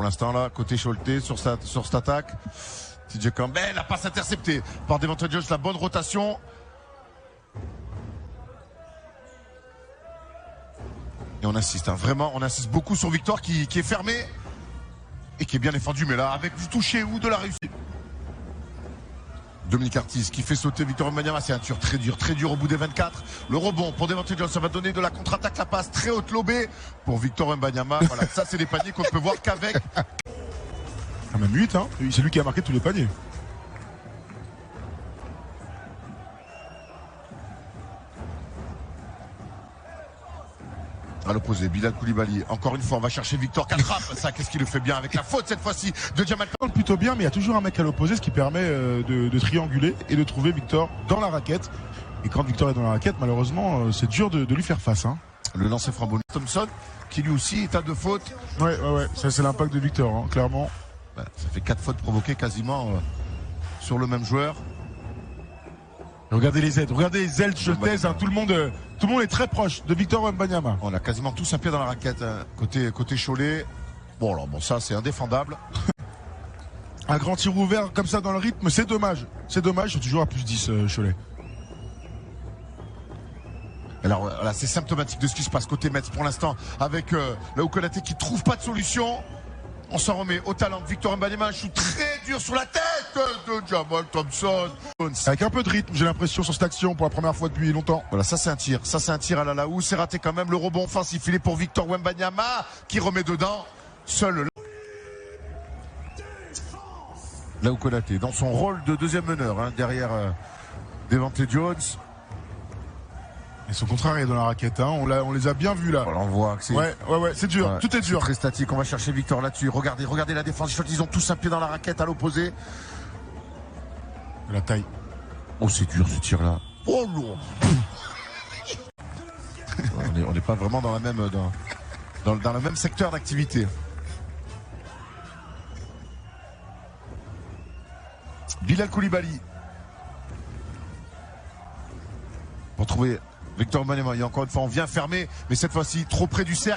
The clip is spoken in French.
l'instant là, côté Choletais sur cette attaque. TJ Campbell, la passe interceptée par Devontae Jones, la bonne rotation. Et on insiste, vraiment, on insiste beaucoup sur Victor qui est fermé et qui est bien défendu, mais là, avec du toucher ou de la réussite. Dominique Artis qui fait sauter Victor Wembanyama, c'est un tir très dur au bout des 24. Le rebond pour Devontae Jones, ça va donner de la contre-attaque, la passe très haute lobée pour Victor Wembanyama. Voilà, ça c'est des paniers qu'on ne peut voir qu'avec. Ah, même 8, hein. C'est lui qui a marqué tous les paniers. À l'opposé, Bilal Koulibaly, encore une fois, on va chercher Victor, qu'elle frappe, ça, qu'est-ce qu'il le fait bien avec la faute cette fois-ci de Jamal. Plutôt bien, mais il y a toujours un mec à l'opposé, ce qui permet de trianguler et de trouver Victor dans la raquette. Et quand Victor est dans la raquette, malheureusement, c'est dur de lui faire face. Hein. Le lancer franc bonus. Thompson, qui lui aussi est à 2 fautes. Ouais, ça c'est l'impact de Victor, hein, clairement. Ça fait 4 fautes provoquées quasiment sur le même joueur. Regardez les aides Choletaises, hein, tout le monde est très proche de Victor Wembanyama. On a quasiment tous un pied dans la raquette, hein, côté Cholet. Bon, alors ça c'est indéfendable. Un grand tir ouvert comme ça dans le rythme, c'est dommage. C'est toujours à plus 10 Cholet. Alors là, c'est symptomatique de ce qui se passe côté Metz pour l'instant avec Lau Konaté qui trouve pas de solution. On s'en remet au talent de Victor Wembanyama, un shoot très dur sur la tête de Jamal Thompson. Avec un peu de rythme, j'ai l'impression, sur cette action pour la première fois depuis longtemps. Voilà, ça c'est un tir à la Laou, c'est raté quand même. Le rebond offensif, il est pour Victor Wembanyama qui remet dedans. Seul Lau Konaté dans son rôle de deuxième meneur, hein, derrière Devontae Jones. Ils sont contrariés dans la raquette, hein. On les a bien vus là. Voilà, on voit que c'est... Ouais, c'est dur, ouais, tout est dur. Très statique, on va chercher Victor là-dessus. Regardez la défense, ils ont tous un pied dans la raquette à l'opposé. La taille. Oh, c'est dur ce tir-là. Oh non. On n'est pas vraiment dans le même secteur d'activité. Bilal Koulibaly. Pour trouver Victor Wembanyama, et encore une fois on vient fermer, mais cette fois-ci trop près du cercle.